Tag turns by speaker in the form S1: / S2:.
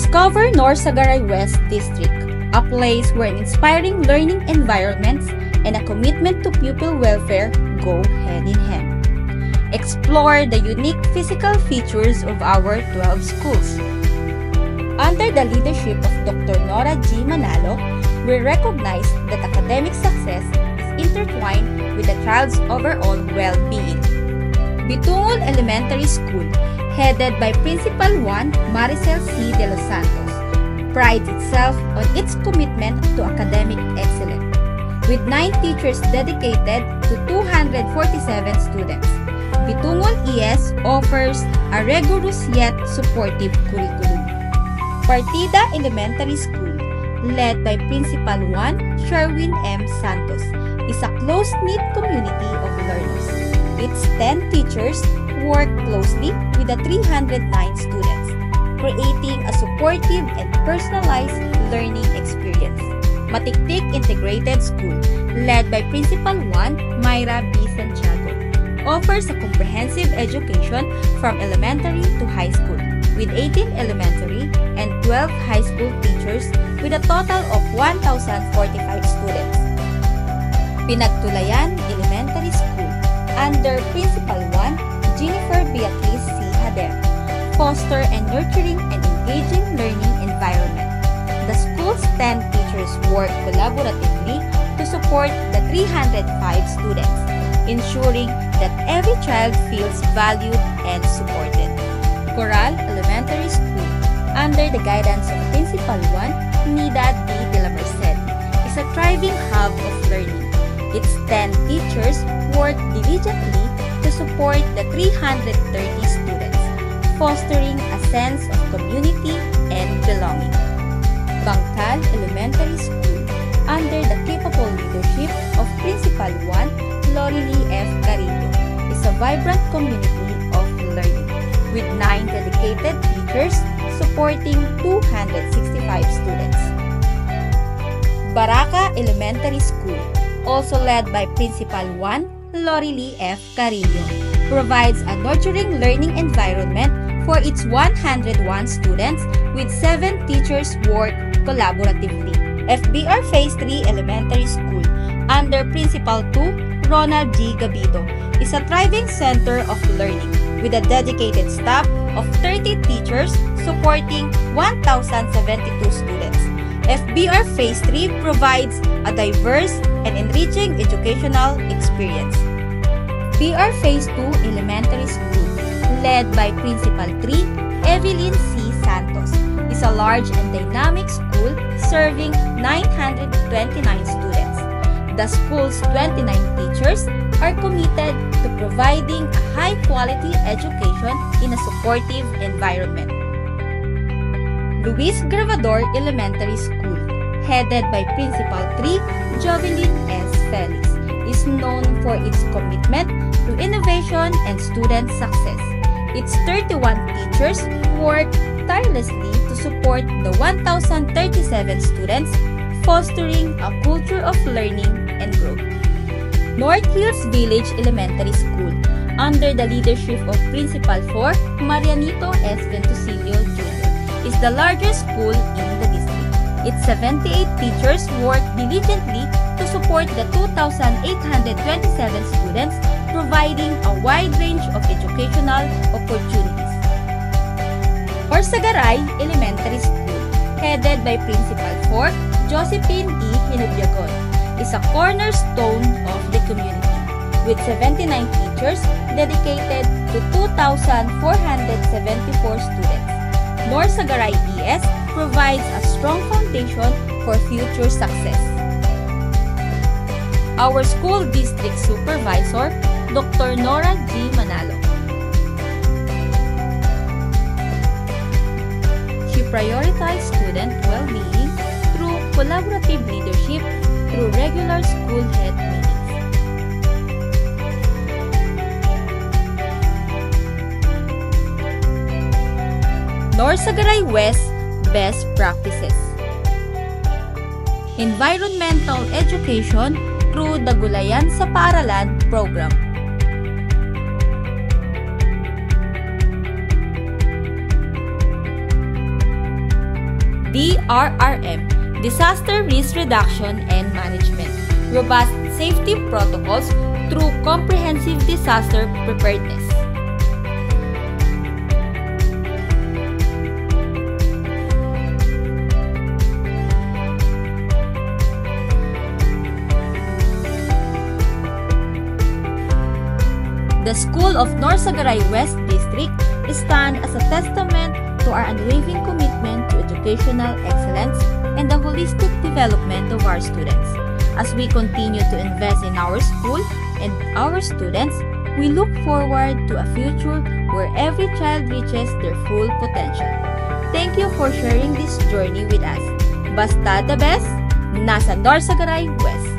S1: Discover Norsagaray West District, a place where inspiring learning environments and a commitment to pupil welfare go hand in hand. Explore the unique physical features of our 12 schools. Under the leadership of Dr. Nora G. Manalo, we recognize that academic success is intertwined with the child's overall well-being. Bitungol Elementary School, headed by Principal 1 Maricel C. De Los Santos, prides itself on its commitment to academic excellence, with 9 teachers dedicated to 247 students. Bitungol ES offers a rigorous yet supportive curriculum. Partida Elementary School, led by Principal 1 Sherwin M. Santos, is a close-knit community of learners. Its 10 teachers work closely with the 309 students, creating a supportive and personalized learning experience. Matiktik Integrated School, led by Principal 1 Myra B. Santiago, offers a comprehensive education from elementary to high school, with 18 elementary and 12 high school teachers with a total of 1,045 students. Pinagtulayan Elementary School, under Principal 1 Jennifer Beatriz C. Hader, foster and nurturing an engaging learning environment. The school's 10 teachers work collaboratively to support the 305 students, ensuring that every child feels valued and supported. Coral Elementary School, under the guidance of Principal 1 Nida D. De La Merced, is a thriving hub of learning. Its 10 teachers work diligently to support the 330 students, fostering a sense of community and belonging. Bangkal Elementary School, under the capable leadership of Principal 1 Lorely F. Carillo, is a vibrant community of learning, with 9 dedicated teachers supporting 265 students. Baraka Elementary School, also led by Principal 1 Lorely F. Carillo, provides a nurturing learning environment for its 101 students, with 7 teachers work collaboratively. FBR Phase 3 Elementary School, under Principal 2 Ronald G. Gabido, is a thriving center of learning, with a dedicated staff of 30 teachers supporting 1,072 students. FBR Phase 3 provides a diverse and enriching educational experience. BR Phase 2 Elementary School, led by Principal 3 Evelyn C. Santos, is a large and dynamic school serving 929 students. The school's 29 teachers are committed to providing a high-quality education in a supportive environment. Luis Gravador Elementary School, headed by Principal 3 Jovelyn S. Felix, is known for its commitment to innovation and student success. Its 31 teachers work tirelessly to support the 1,037 students, fostering a culture of learning and growth. North Hills Village Elementary School, under the leadership of Principal 4 Marianito S. Ventusilio Jr., is the largest school in the district. Its 78 teachers work diligently to support the 2,827 students, providing a wide range of educational opportunities. Norsagaray Elementary School, headed by Principal 4 Josephine E. Hinubiagon, is a cornerstone of the community, with 79 teachers dedicated to 2,474 students. Norsagaray ES provides a strong foundation for future success. Our school district supervisor, Dr. Nora G. Manalo. She prioritizes student well-being through collaborative leadership through regular school head meetings. Norsagaray West Best Practices. Environmental Education through the Gulayan sa Paaralan program. DRRM, Disaster Risk Reduction and Management, robust safety protocols through comprehensive disaster preparedness. The School of Norsagaray West District stands as a testament to our unwavering commitment to educational excellence and the holistic development of our students. As we continue to invest in our school and our students, we look forward to a future where every child reaches their full potential. Thank you for sharing this journey with us. Basta the best, nasa Norsagaray West.